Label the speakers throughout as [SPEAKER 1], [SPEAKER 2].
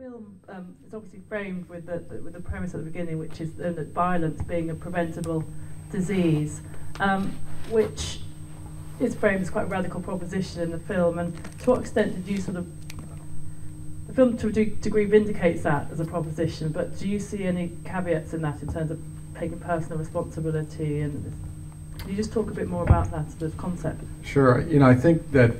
[SPEAKER 1] film is obviously framed with the premise at the beginning, which is that violence being a preventable disease, which is framed as quite a radical proposition in the film. And to what extent did you sort of, the film to a degree vindicates that as a proposition, but do you see any caveats in that in terms of taking personal responsibility? And can you just talk a bit more about that as a concept?
[SPEAKER 2] Sure. You know, I think that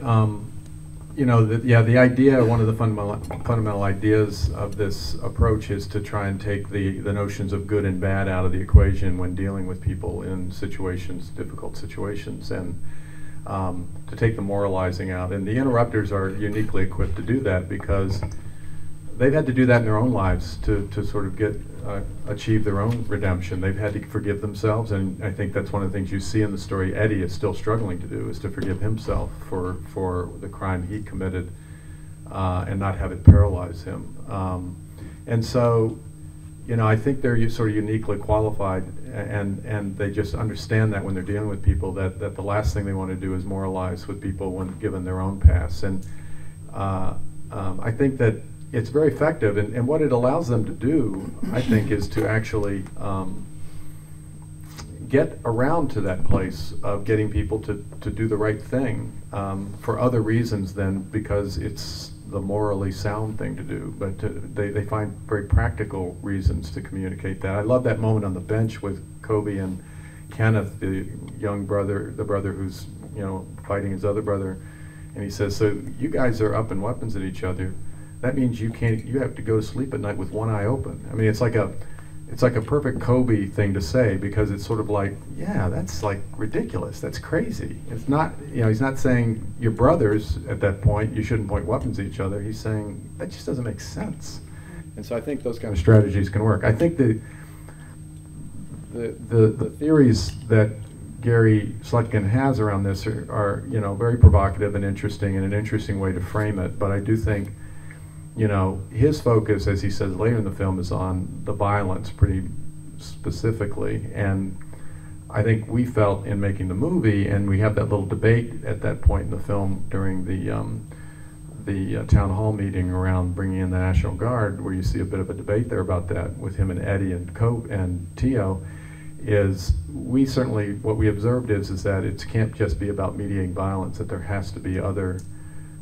[SPEAKER 2] the idea, one of the fundamental ideas of this approach is to try and take the notions of good and bad out of the equation when dealing with people in situations, difficult situations, and to take the moralizing out. And the Interrupters are uniquely equipped to do that because they've had to do that in their own lives to sort of achieve their own redemption. They've had to forgive themselves, and I think that's one of the things you see in the story Eddie is still struggling to do, is to forgive himself for the crime he committed and not have it paralyze him. And so, you know, I think they're sort of uniquely qualified, and they just understand that when they're dealing with people, that the last thing they want to do is moralize with people when given their own past. And I think that it's very effective, and what it allows them to do, I think, is to actually get around to that place of getting people to do the right thing for other reasons than because it's the morally sound thing to do, but they find very practical reasons to communicate that. I love that moment on the bench with Kobe and Kenneth, the young brother, the brother who's, you know, fighting his other brother, and he says, "So you guys are upping weapons at each other. That means you have to go to sleep at night with one eye open." I mean, it's like a perfect Kobe thing to say, because it's sort of like, yeah, that's like ridiculous. That's crazy. It's not, you know, he's not saying you're brothers at that point, you shouldn't point weapons at each other. He's saying that just doesn't make sense. And so I think those kind of strategies can work. I think the theories that Gary Slutkin has around this are, you know, very provocative and interesting, and an interesting way to frame it. But I do think, you know, his focus, as he says later in the film, is on the violence pretty specifically. And I think we felt in making the movie, and we have that little debate at that point in the film during the town hall meeting around bringing in the National Guard, where you see a bit of a debate there about that with him and Eddie and Tio, is we certainly, what we observed is that it can't just be about mediating violence, that there has to be other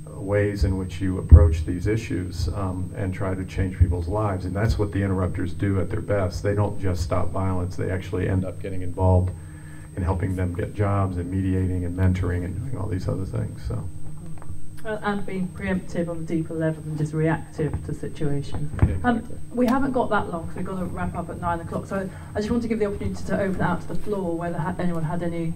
[SPEAKER 2] ways in which you approach these issues and try to change people's lives. And that's what the Interrupters do at their best. They don't just stop violence, they actually end up getting involved in helping them get jobs and mediating and mentoring and doing all these other things. So.
[SPEAKER 1] And being preemptive on a deeper level than just reactive to situations.
[SPEAKER 2] Yeah, exactly.
[SPEAKER 1] We haven't got that long, so we've got to wrap up at 9 o'clock. So I just want to give the opportunity to open it out to the floor, whether anyone had any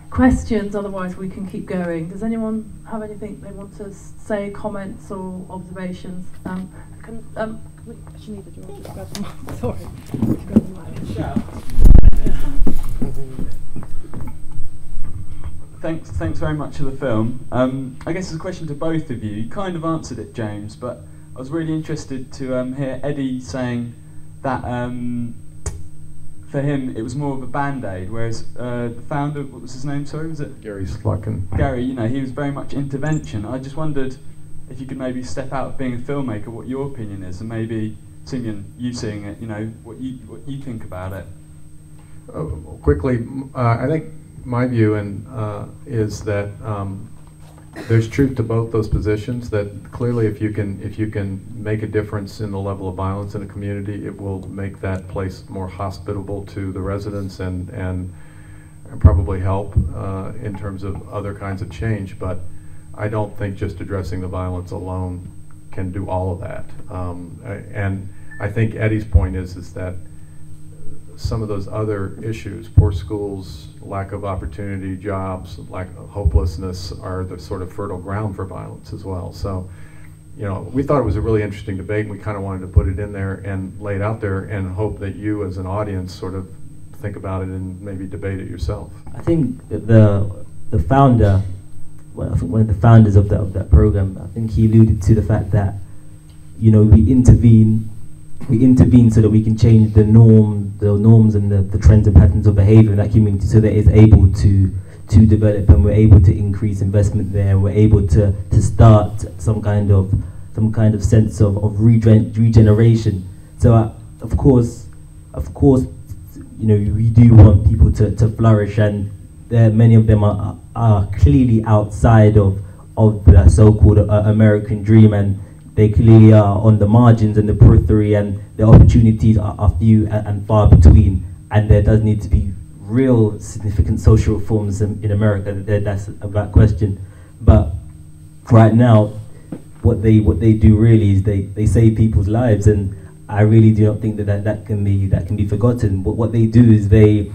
[SPEAKER 1] questions. Otherwise we can keep going. Does anyone have anything they want to say, comments or observations? We actually need a drawer. Just grab them. Sorry. Grab them right.
[SPEAKER 3] Thanks very much for the film. I guess it's a question to both of you. You kind of answered it, James, but I was really interested to hear Eddie saying that for him it was more of a band-aid, whereas the founder, what was his name, sorry, was it?
[SPEAKER 2] Gary Slutkin.
[SPEAKER 3] Gary, you know, he was very much intervention. I just wondered if you could maybe step out of being a filmmaker, what your opinion is, and maybe, Simeon, you seeing it, you know, what you think about it.
[SPEAKER 2] Quickly, I think my view is that there's truth to both those positions, that clearly if you can make a difference in the level of violence in a community, it will make that place more hospitable to the residents and probably help in terms of other kinds of change. But I don't think just addressing the violence alone can do all of that. And I think Eddie's point is that some of those other issues, poor schools, lack of opportunity, jobs, lack of hopelessness, are the sort of fertile ground for violence as well. So, you know, we thought it was a really interesting debate, and we kind of wanted to put it in there and lay it out there and hope that you as an audience sort of think about it and maybe debate it yourself.
[SPEAKER 4] I think the founder, well, I think one of the founders of that program, I think he alluded to the fact that, you know, we intervene so that we can change the norms and the trends and patterns of behavior in that community, so that it's able to develop, and we're able to increase investment there, and we're able to start some kind of some kind of sense of regeneration. So of course, you know, we do want people to flourish, and many of them are clearly outside of the so-called American dream, and they clearly are on the margins and the periphery, and the opportunities are few and far between, and there does need to be real significant social reforms in America. That's about question. But right now, what they do really is they save people's lives, and I really do not think that can be forgotten. But what they do is they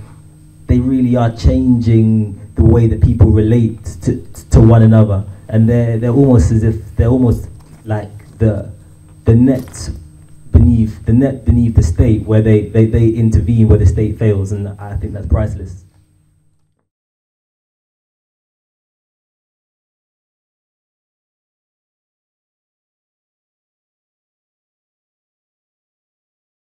[SPEAKER 4] really are changing the way that people relate to one another, and they're almost as if they're almost like the net beneath the state, where they intervene where the state fails, and I think that's priceless.